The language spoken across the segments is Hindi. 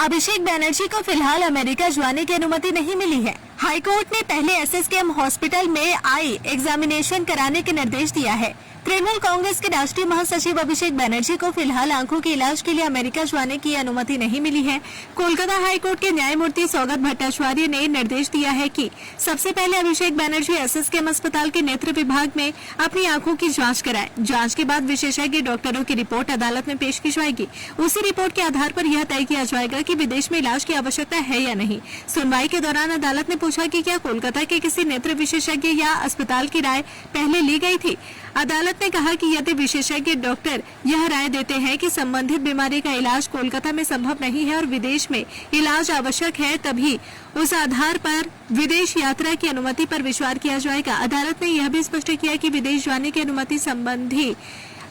अभिषेक बनर्जी को फिलहाल अमेरिका जाने की अनुमति नहीं मिली है। हाईकोर्ट ने पहले एसएसकेएम हॉस्पिटल में आई एग्जामिनेशन कराने के निर्देश दिया है। तृणमूल कांग्रेस के राष्ट्रीय महासचिव अभिषेक बनर्जी को फिलहाल आंखों के इलाज के लिए अमेरिका जाने की अनुमति नहीं मिली है। कोलकाता हाईकोर्ट के न्यायमूर्ति सौगत भट्टाचार्य ने निर्देश दिया है कि सबसे पहले अभिषेक बनर्जी एसएसकेएम अस्पताल के नेत्र विभाग में अपनी आंखों की जांच कराए। जांच के बाद विशेषज्ञ डॉक्टरों की रिपोर्ट अदालत में पेश की जाएगी। उसी रिपोर्ट के आधार पर यह तय किया जाएगा कि विदेश में इलाज की आवश्यकता है या नहीं। सुनवाई के दौरान अदालत ने पूछा कि क्या कोलकाता के किसी नेत्र विशेषज्ञ या अस्पताल की राय पहले ली गई थी। अदालत ने कहा कि यदि विशेषज्ञ डॉक्टर यह राय देते हैं कि संबंधित बीमारी का इलाज कोलकाता में संभव नहीं है और विदेश में इलाज आवश्यक है, तभी उस आधार पर विदेश यात्रा की अनुमति पर विचार किया जाएगा। अदालत ने यह भी स्पष्ट किया कि विदेश जाने की अनुमति संबंधी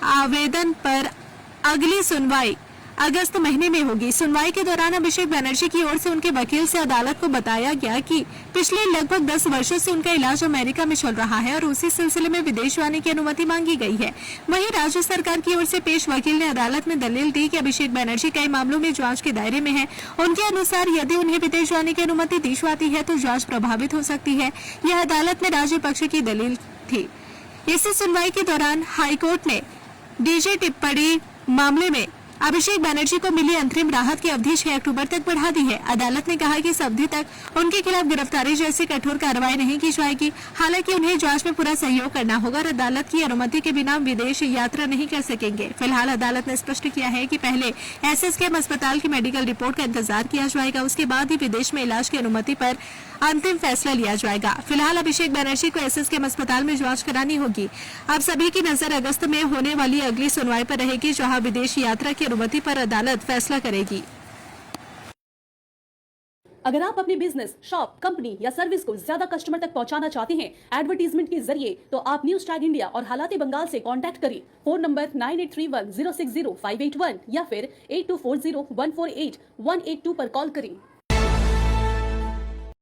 आवेदन पर अगली सुनवाई अगस्त महीने में होगी। सुनवाई के दौरान अभिषेक बनर्जी की ओर से उनके वकील से अदालत को बताया गया कि पिछले लगभग 10 वर्षों से उनका इलाज अमेरिका में चल रहा है और उसी सिलसिले में विदेश जाने की अनुमति मांगी गई है। वहीं राज्य सरकार की ओर से पेश वकील ने अदालत में दलील दी कि अभिषेक बनर्जी कई मामलों में जाँच के दायरे में है। उनके अनुसार यदि उन्हें विदेश जाने की अनुमति दी जाती है तो जाँच प्रभावित हो सकती है। यह अदालत में राज्य पक्ष की दलील थी। इसी सुनवाई के दौरान हाईकोर्ट ने डीजे टिप्पणी मामले में अभिषेक बनर्जी को मिली अंतरिम राहत की अवधि 6 अक्टूबर तक बढ़ा दी है। अदालत ने कहा कि इस अवधि तक उनके खिलाफ गिरफ्तारी जैसी कठोर कार्रवाई नहीं की जाएगी। हालांकि उन्हें जांच में पूरा सहयोग करना होगा और अदालत की अनुमति के बिना विदेश यात्रा नहीं कर सकेंगे। फिलहाल अदालत ने स्पष्ट किया है कि पहले एसएसकेएम अस्पताल की मेडिकल रिपोर्ट का इंतजार किया जाएगा, उसके बाद ही विदेश में इलाज की अनुमति पर अंतिम फैसला लिया जाएगा। फिलहाल अभिषेक बनर्जी को एसएसकेएम अस्पताल में जांच करानी होगी। अब सभी की नजर अगस्त में होने वाली अगली सुनवाई पर रहेगी, जहां विदेश यात्रा की अनुमति पर अदालत फैसला करेगी। अगर आप अपने बिजनेस, शॉप, कंपनी या सर्विस को ज्यादा कस्टमर तक पहुंचाना चाहते हैं एडवर्टीजमेंट के जरिए, तो आप न्यूज टैग इंडिया और हालाते बंगाल से कांटेक्ट करें। फोन नंबर 9831060581 या फिर 8240148182 पर कॉल करें।